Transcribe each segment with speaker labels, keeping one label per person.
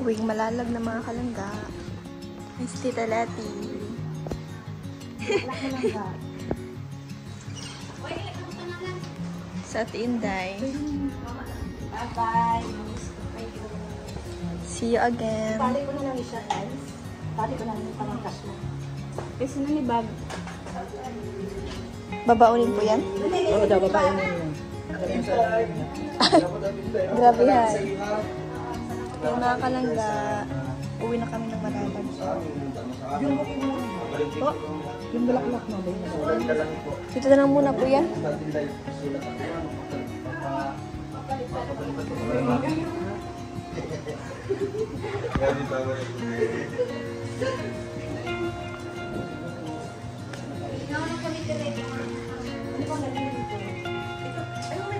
Speaker 1: Uwing malalag na mga kalangga. Ay, si Tita Lati. Sa Ate Inday.
Speaker 2: Bye-bye.
Speaker 1: See you again.
Speaker 2: Tali ko na lang siya, guys. Tali ko na lang yung pamangkas mo. Kasi na ni Bob.
Speaker 1: Babaunin po yan?
Speaker 3: Oo, daw babae na yun.
Speaker 1: Grabe yan. Yung mga kalangga, uwi na kami ng malalag.
Speaker 3: Po, yung bulaklak mo.
Speaker 1: Dito na lang muna po yan.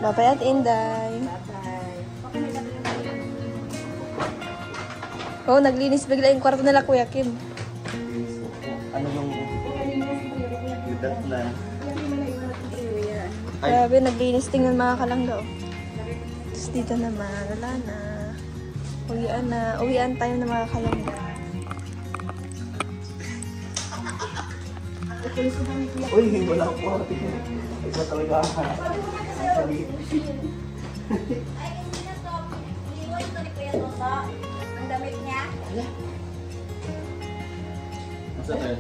Speaker 1: Bye-bye at Inday. Oh, naglinis bigla yung kwarto nila Kuya Kim.
Speaker 4: Ano yung yudat na?
Speaker 1: Grabe, naglinis tingnan mga kalangga. Oh. Tapos dito naman, wala na. Uwian na. Uwian tayo ng mga kalangga.
Speaker 4: Uy, wala po. Ito talaga.
Speaker 2: Ang damit niya.
Speaker 4: Masa tayo?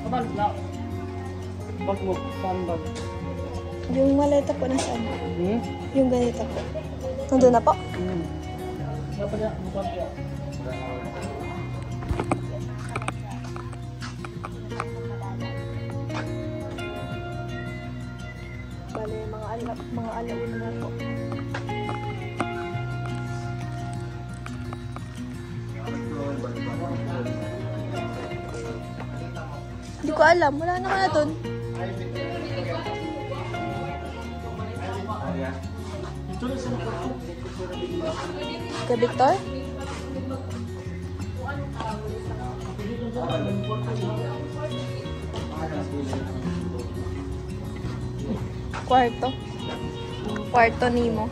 Speaker 3: Kabalik na. Bag mo, sandbag.
Speaker 1: Yung maleta po nasaan? Yung ganito po. Nandun na po?
Speaker 3: Dapat niya, bukan niya.
Speaker 1: Bale, mga alauna na po. Hindi ko alam. Wala na ka na dun. Kay Victor? Kwarto. Kwarto Nemo.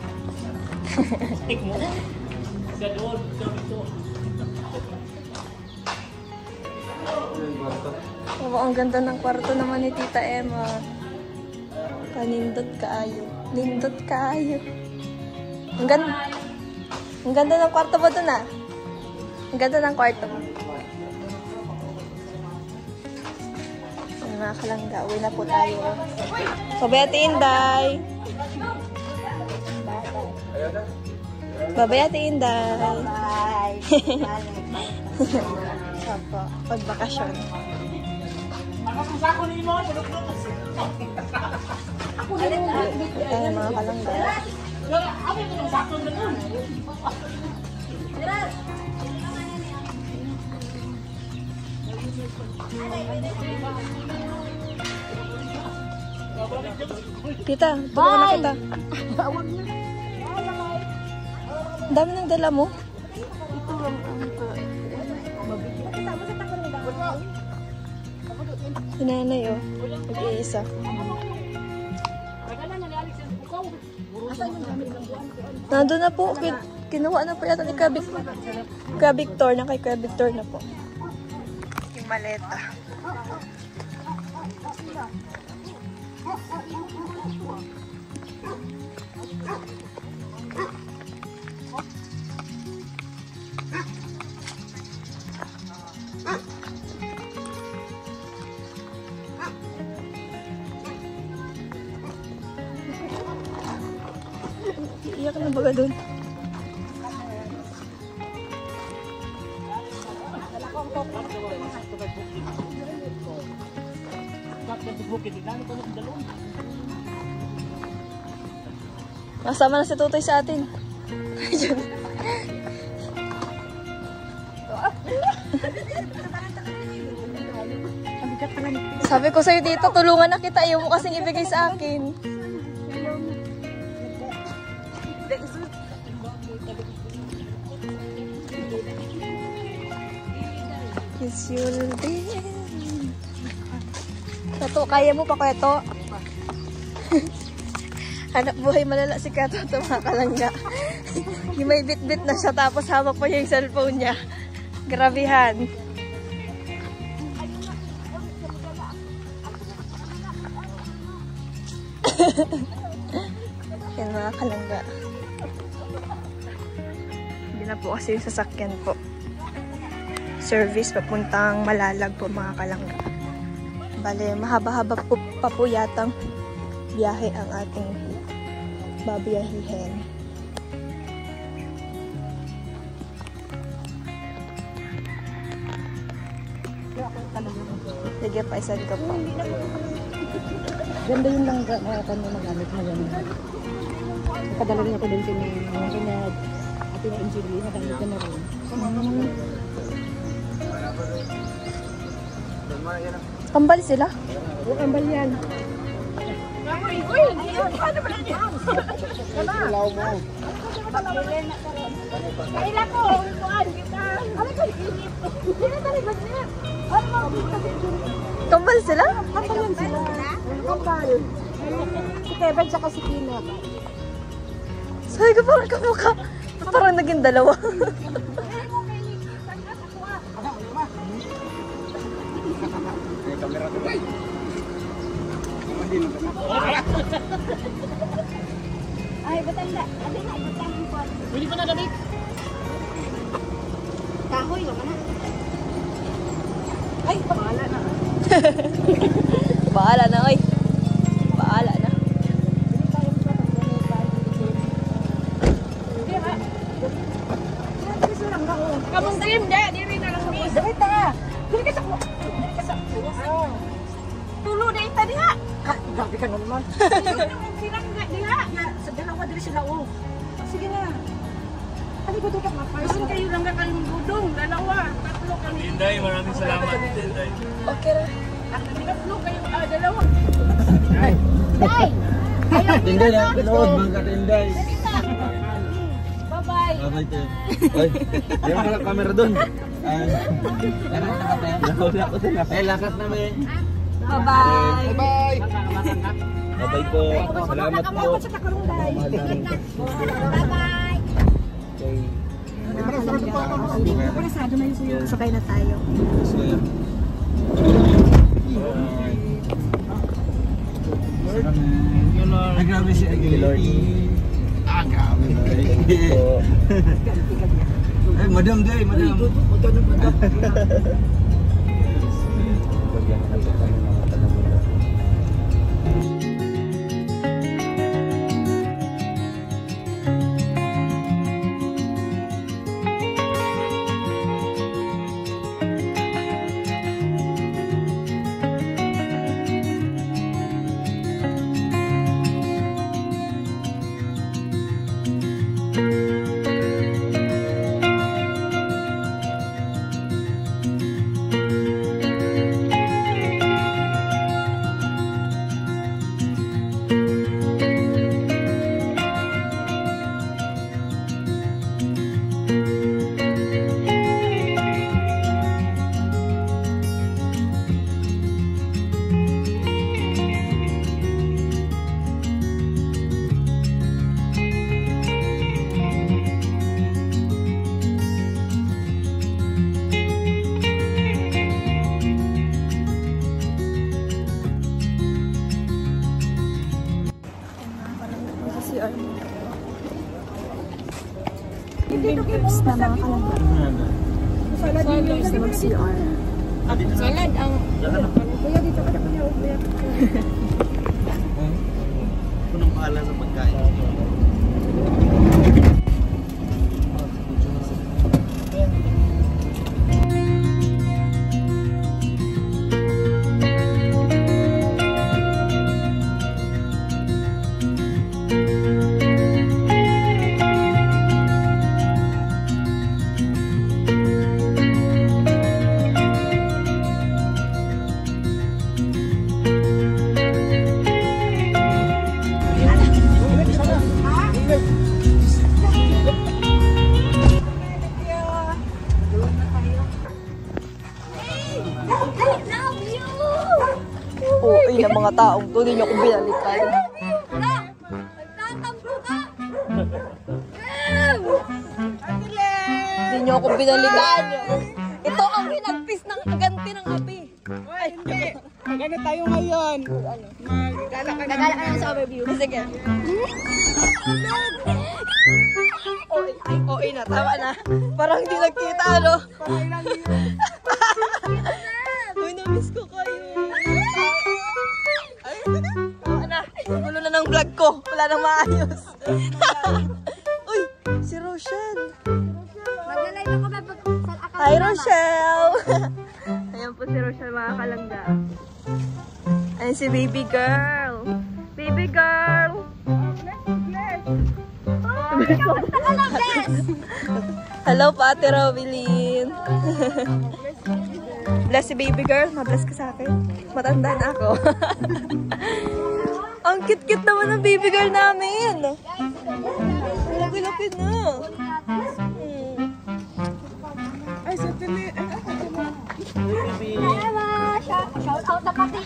Speaker 1: Oh, ang ganda ng kwarto naman ni Tita Emma. Kanindot kaayo. Nindot kaayo. Ang ganda ng kwarto mo dun ah. Ang ganda ng kwarto mo. Mga kalangga, uwi na po tayo. Babay Ate Inday. Babay Ate Inday.
Speaker 2: Bye.
Speaker 1: Opo, pagbakasyon. Tayo mga kalangga. Tita, tulungan na kita. Ang dami ng dala mo.
Speaker 2: Ito lang ang
Speaker 1: Si nanay, oh. Mag-iisa. Nandun na po. Kinuha na po yata ni Kuya Victor. Na kay Kuya Victor na po. Yung maleta. Iyak na baga dun. Masama na si Tutoy sa atin. Sabi ko sa'yo dito, tulungan na kita. Ayaw mo kasing ibigay sa akin. Yes, you'll be. Tato, kaya mo pa kaya to? Hanap buhay malala si Katoto mga kalangga. Yung may bit-bit na siya tapos hawak pa niya yung cellphone niya. Grabihan. Yan mga kalangga. Hindi na po kasi yung sasakyan po. Service papuntang Malalag po mga kalangga. Bale, mahaba-haba po pa po yatang biyahe ang ating babiyahihin. Sige pa, isad ko po.
Speaker 2: Ganda yung langga na kanya magamit mo yan. Nakadala rin ako dun sa mga ate na Angelie, nagamit ka na rin.
Speaker 1: Kambal sila?
Speaker 2: O, ambal yan.
Speaker 1: Kambal sila?
Speaker 2: Ambal yan sila. Ambal. Si Kevin tsaka si Pinot.
Speaker 1: Sabi ko parang kamukha. Parang naging dalawa.
Speaker 2: Ay, batanda. Abi na, batanda po.
Speaker 3: Pwede pa na damit.
Speaker 2: Kahoy, wala na. Ay, bahala na.
Speaker 1: Bahala na, oy. Bahala na.
Speaker 2: Kamong game, di rin na lang kami. Dali ta. Dili ka sa ko. Dili ka sa. Tulo na ita diha. Grabe ka naman. Sirang nga diha. Sa dalawa dili sila oh. Sige na. Ano ba ito ka mapay? Gusto kayo lang ka kayong dudong. Dalawa, tatlo kami.
Speaker 3: Inday, maraming salamat. Inday.
Speaker 1: Okay ra.
Speaker 2: Tatlo kayo, dalawa.
Speaker 3: Ay.
Speaker 2: Day!
Speaker 3: Inday na, pinood mga ka-Inday.
Speaker 2: Bye-bye.
Speaker 3: Bye-bye, te. Ay, di mo lang camera doon. Ay, lakat na kami. Nakula ko sila. Eh, lakat namin.
Speaker 1: Bye-bye.
Speaker 3: Bye-bye. Bye-bye po. Salamat po.
Speaker 2: Ako sa takarunday. Bye-bye.
Speaker 3: Okay.
Speaker 2: Parasado na yun sa'yo.
Speaker 1: Sakay na tayo.
Speaker 3: Ay, grabe si Lord. Ah, grabe. Ay, madam day, madam.
Speaker 1: Tips na mga kalangga. Tips na mag-CR.
Speaker 2: Salad ang... Kuya, dito ka na kuya.
Speaker 4: Punong paalam sa pagkain.
Speaker 1: Oo, ng mga taong to, hindi niyo ako binalikan. ako binalikan. Ito ang hinagpis ng ganti ng api.
Speaker 2: Ay, hindi. Magano tayo ngayon? Magagala ka
Speaker 1: Nagala ka na sa overview. Sige. Okay na, tama na. Parang hindi nagkita, ano? Uy, na-miss ko kayo. Ay, tama na. Gulo na ng vlog ko. Wala nang maayos. Uy, si Rochelle.
Speaker 5: Mag-live ako ba pag sa account?
Speaker 1: Hi, Rochelle! Ayan po si Rochelle, mga kalangga. Ayan si baby girl. Baby girl! Hello po, Ate Robilyn. Bless si baby girl. Ma-bless ka sa akin. Matanda na ako. Ang cute-cute naman ng baby girl namin. Laki-laki na.
Speaker 2: Ay, sa tili.
Speaker 5: Shout out na pati.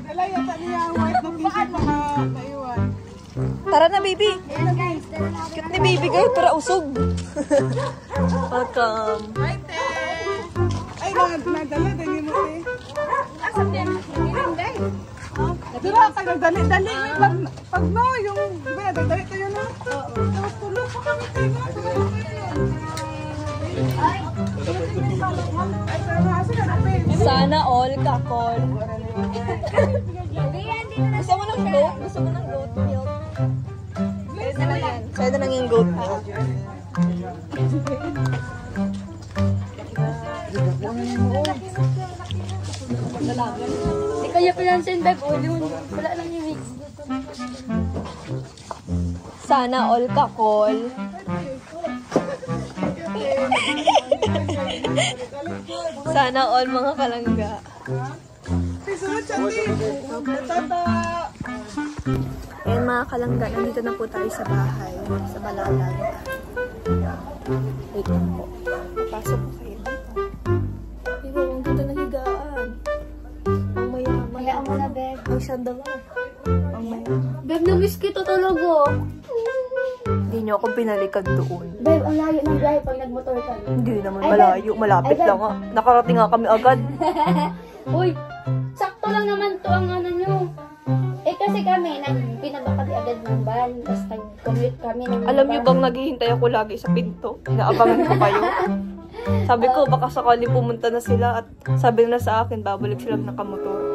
Speaker 2: Dala yata niya ang white na t-shirt na naiwan.
Speaker 1: Tara na, baby.
Speaker 5: Ayan guys, dala na
Speaker 1: Cute ni baby girl, pero usog. Welcome.
Speaker 2: Hi, te! Ay, nadala. Dali mo, te. Asan din? Hiling, guys. Dira ka nagdali-dali. Pag no, yung... Di ba, nagdali tayo na? Oo. Tapos tulog pa kami, te. Ay, asa na natin?
Speaker 1: Sana all kakol. Gusto mo ng goat? Gusto mo ng goat milk? Pwede na yan. Pwede na yung goat milk.
Speaker 5: Di kaya pinansin bag ulo. Wala lang yung mix.
Speaker 1: Sana all kakol. Sana all mga kalangga.
Speaker 2: Ay, sunod siya, te. Tata.
Speaker 1: Ayan mga kalangga, nandito na po tayo sa bahay. Sa Balalag. Wait lang po. Pasok po kayo dito. Pero ang ganda na higaan. Ang mayaman.
Speaker 5: Kaya mo na, Beb.
Speaker 1: Ang sandala. Ang mayaman.
Speaker 5: Beb, na-miss kita tulog oh.
Speaker 1: Hindi niyo ako pinalikan doon.
Speaker 5: Beb, ang layo ng biyahe pag nagmotor ka.
Speaker 1: Hindi naman malayo. Malapit
Speaker 5: Ay,
Speaker 1: lang nga. Nakarating nga kami agad.
Speaker 5: Uy, sakto lang naman to ang ano nyo. Eh kasi kami, pinabakali agad ng van. Tapos nag-commute kami.
Speaker 1: Alam niyo bang naghihintay ako lagi sa pinto? Inaabangan ko kayo. Sabi ko, baka sakali pumunta na sila at sabi na sa akin, babalik sila nakamotor.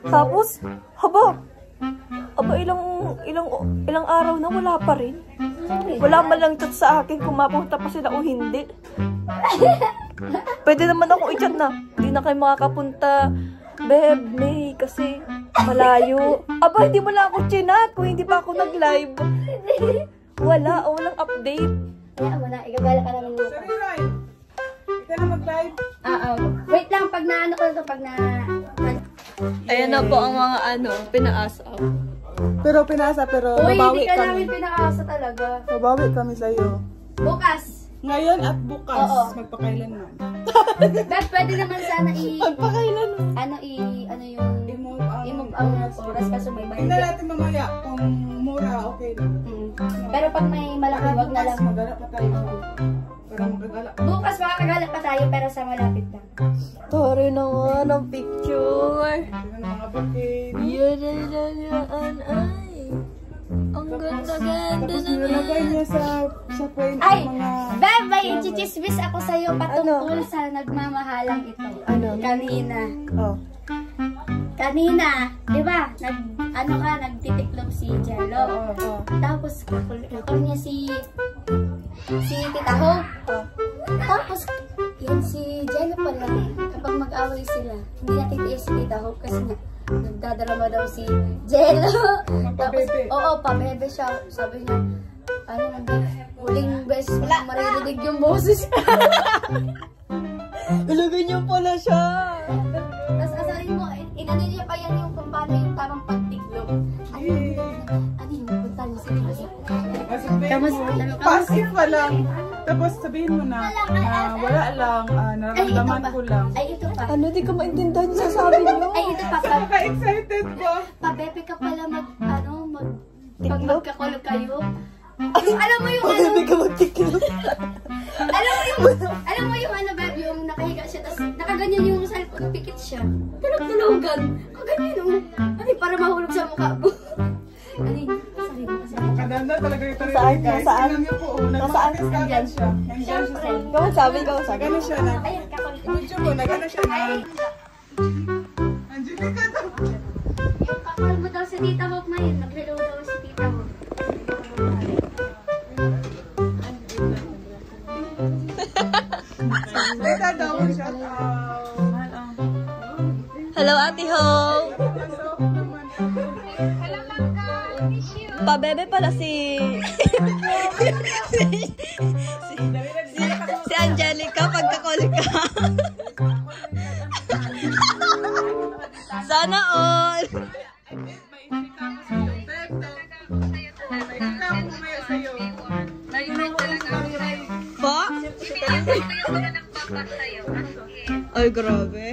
Speaker 1: Tapos, aba ilang araw na wala pa rin. Wala man lang chat sa akin kung mapunta pa sila o hindi. Pwede naman ako i-chat na. Hindi na kayo makakapunta. Beb, May, kasi malayo. Aba, hindi mo lang ako chinat kung hindi pa ako nag-live. Walang update.
Speaker 5: Kaya mo na, igagala ka namin mo.
Speaker 2: Sorry, Roy. Ikaw na mag-live.
Speaker 5: Wait lang, pag naano ko ito, pag na...
Speaker 1: Ayan na po ang mga pinaasa.
Speaker 2: Pero pinasa, pero
Speaker 5: Uy,
Speaker 2: babawi
Speaker 5: hindi ka
Speaker 2: kami.
Speaker 5: namin pinakasa talaga.
Speaker 2: Babawi kami sa'yo.
Speaker 5: Bukas.
Speaker 2: Ngayon at bukas,
Speaker 5: Oo.
Speaker 2: magpakailanman.
Speaker 5: Beb, pwede naman sana
Speaker 1: Pagpakailan mo.
Speaker 5: ano yung
Speaker 2: I-move ang...
Speaker 5: i-move ang oras kaso may
Speaker 2: Tingnan
Speaker 5: bayad.
Speaker 2: natin mamaya kung mura, okay lang.
Speaker 5: Pero pag may malaki, wag na lang.
Speaker 2: Magala pa tayo. Para magagala.
Speaker 5: Bukas makakagala pa tayo pero sa malapit lang.
Speaker 1: Tari naman ang picture.
Speaker 2: Tingnan mga bakit.
Speaker 1: Yan ay. Ang ganda-ganda
Speaker 2: Tapos
Speaker 1: naman.
Speaker 2: nilagay niya sa frame
Speaker 5: Ay!
Speaker 2: ang mga...
Speaker 5: Beb, may chichismis ako sa'yo patungkol sa nagmamahalang ito.
Speaker 1: Ano?
Speaker 5: Kanina.
Speaker 1: Oh.
Speaker 5: Kanina, di ba? Nagtitiklop si Jello.
Speaker 1: Oh.
Speaker 5: Tapos, kulkul niya si Tita Hope. Tapos, yun si Jello pala, kapag mag-away sila, hindi natin tiis si Tita Hope kasi nga, nagdadrama daw si Jello. Tapos, oo, pabebe siya. Sabi niya, huling beses mo maririnig yung boses.
Speaker 1: Ilagay niyo pala siya.
Speaker 5: Tapos asarin mo, inano niya pa yan yung kung paano yung tamang pagtiklop. Ano yung punta niya sa
Speaker 2: Passive pa lang. Tapos sabihin mo na, wala lang, nararamdaman ko lang.
Speaker 5: Ay, ito pa.
Speaker 1: Ano, di ka maintindihan yung sasabi niyo?
Speaker 5: Ay, ito pa.
Speaker 2: Napaka-excited ko.
Speaker 5: Pabebe ka pala pag magkakulog kayo, Alam mo yung ano?
Speaker 1: Hindi ka magkikilos.
Speaker 5: Alam mo yung ano, babe, yung nakahiga siya, tapos nakaganyan yung cellphone, pikit siya. Tulog-tulogan. Kaganyan, Ani, para mahulog sa mukha mo. Ani, sorry.
Speaker 2: Kadanda talaga yung tayo.
Speaker 1: Saan? Nasaan?
Speaker 2: Nasaan? Nasaan siya?
Speaker 5: Siyempre.
Speaker 1: Gawin sabi, gawin sabi.
Speaker 2: Gano'n siya na.
Speaker 5: Ayun, kakulit.
Speaker 2: YouTube mo, nagano siya na.
Speaker 5: Ay,
Speaker 2: Angelica daw.
Speaker 5: yung kakal mo daw si Tita Hope na yun. Nag-hello daw si Tita Hope.
Speaker 2: Tita daw siya.
Speaker 1: Hello, Ate Ho. Pabebe pala si Angelica pagka-call ka. Sana all. Po? Ay, grabe.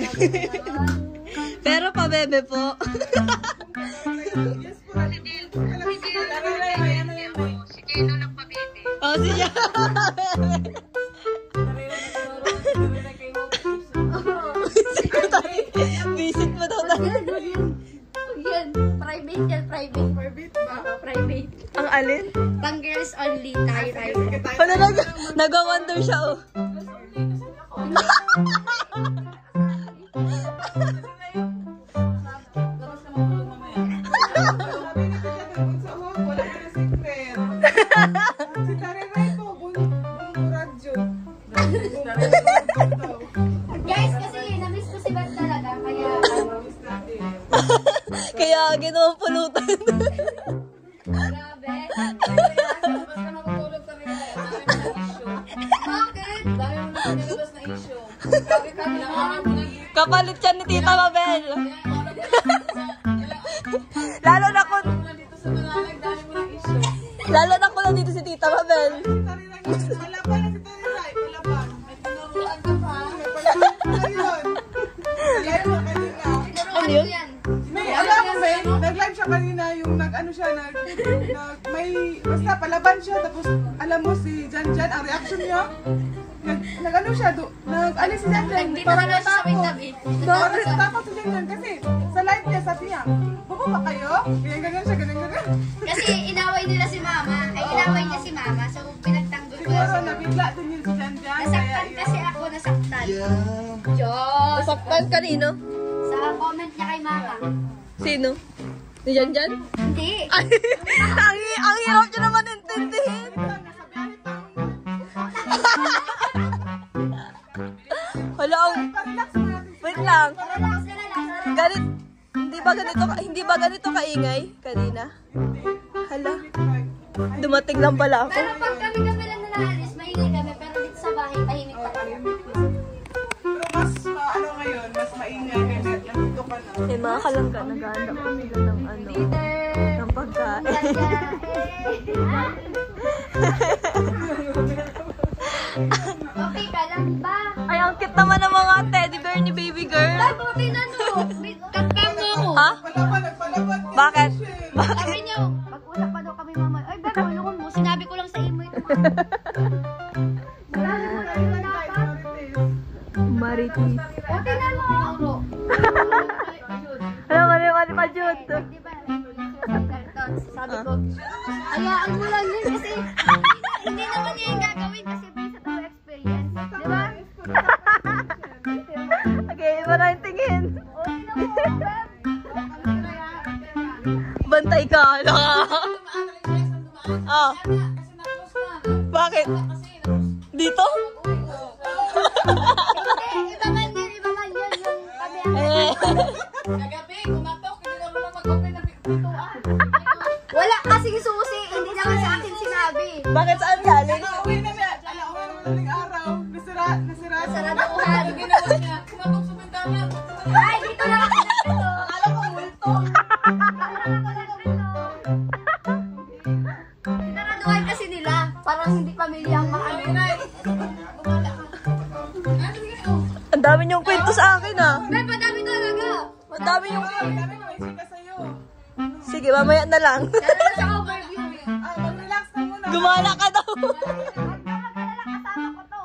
Speaker 1: Pero pabebe po. Oh, si Jeno. Visit mo daw tayo.
Speaker 5: Yan, private yan, private.
Speaker 2: Private ba?
Speaker 5: Private.
Speaker 1: Ang alin?
Speaker 5: Pang girls only, tayo.
Speaker 1: Ano nag-wonder siya, oh.
Speaker 2: Si Tarinay po, Bunguradyo.
Speaker 5: Guys, kasi na-miss ko si Beth talaga, kaya
Speaker 1: Kaya ginawang pulutan.
Speaker 5: grabe.
Speaker 2: Basta matutulog kami na
Speaker 5: Bakit?
Speaker 2: dami mo na pinilabas na issue. Sabi ka nila,
Speaker 1: Kapalit yan ni Tita Mabel. Lalo na kung
Speaker 2: dito sa Manalag, dami mo ng issue.
Speaker 1: Lalo na kung nandito si Tita Mabel.
Speaker 2: Tarinay, malaban na si Tarinay, malaban. May tinuruan ka pa. May pala yun. Live mo kanina.
Speaker 1: Ano yun?
Speaker 2: May, alam mo, May, nag-live siya kanina, yung nag-ano siya, may, basta palaban siya, tapos alam mo si Janjan, ang reaction niya, nag-ano siya, nag-alis si Janjan, parang natakot. Parang natakot si Janjan, kasi sa live niya, sabi niya, buko ba kayo? Ganyan siya, ganyan.
Speaker 5: Kasi inaway nila si Mama, ay inaway niya si Mama, so pinagtanggol ko
Speaker 2: Siguro,
Speaker 5: si Mama.
Speaker 2: nabigla din yun si Janjan.
Speaker 5: Nasaktan kasi ako, nasaktan. Diyos!
Speaker 1: Saktan kanino?
Speaker 5: Sa comment niya kay Mama.
Speaker 1: Sino? Si Janjan?
Speaker 5: Hindi.
Speaker 1: Ay, ang hirap niya naman intindihin. Hala, wait lang.
Speaker 5: Relax ka na lang.
Speaker 1: Ganit, hindi ba ganito kaingay kanina? Hala, dumating lang pala ako.
Speaker 5: Pero pag kami lang nanahalis, maingay kami. Pero dito sa bahay, tahimik pa kami.
Speaker 2: Pero mas, ano ngayon, mas maingay, kasi nandito ka na.
Speaker 1: Eh, mga kalangga, nag-aanda ko sila ng ano, ng pagkain.
Speaker 5: Okay ka lang ba?
Speaker 1: Ay, ang cute naman ng mga teddy bear ni baby girl.
Speaker 5: Ay, buti na no. Kakam mo ako.
Speaker 1: Ha?
Speaker 2: Nagpalaban.
Speaker 1: Bakit?
Speaker 5: Sabi niyo, mag-usap pa daw kami mama. Ay, bago, ano mo? Sinabi ko lang sa imo ito. Marami mo na yung dapat.
Speaker 1: Maritis.
Speaker 5: Buti na mo. Mauro.
Speaker 1: Ano, mali pa, Jude.
Speaker 5: Di ba? Sabi ko, hayaan mo lang yun kasi hindi naman niya yung gagawin kasi based sa our experience. Di ba?
Speaker 1: Okay, iba na yung tingin.
Speaker 5: Okay na mo.
Speaker 1: Bantay ka, hala ka. Ah. Bakit? Dito?
Speaker 5: Iba man yun. Yung kami
Speaker 1: Eh.
Speaker 2: Kagabi, kumatok, hindi na mo mag-open na pintuan.
Speaker 5: wala kasing susi. Hindi naman sa akin sinabi.
Speaker 1: Bakit saan galing?
Speaker 2: Uwi na niya, uwi araw. Nasira.
Speaker 5: Saratuhan.
Speaker 2: Ano ginawa niya? Kumatok sa bintana.
Speaker 5: Ay, dito lang ako nandito.
Speaker 2: Alam ko, multo.
Speaker 5: Sinaraduhan kasi nila. Parang hindi pamilyang maano.
Speaker 1: Ang dami niyong kwento sa akin, ah.
Speaker 5: May padami talaga.
Speaker 1: Ang dami yung...
Speaker 2: Dami na may chika sa'yo.
Speaker 1: Sige, mamaya na lang.
Speaker 5: Lalo na sa overview.
Speaker 2: Mag-relax na muna.
Speaker 1: Go Gumala ka daw.
Speaker 5: Kasama ko to.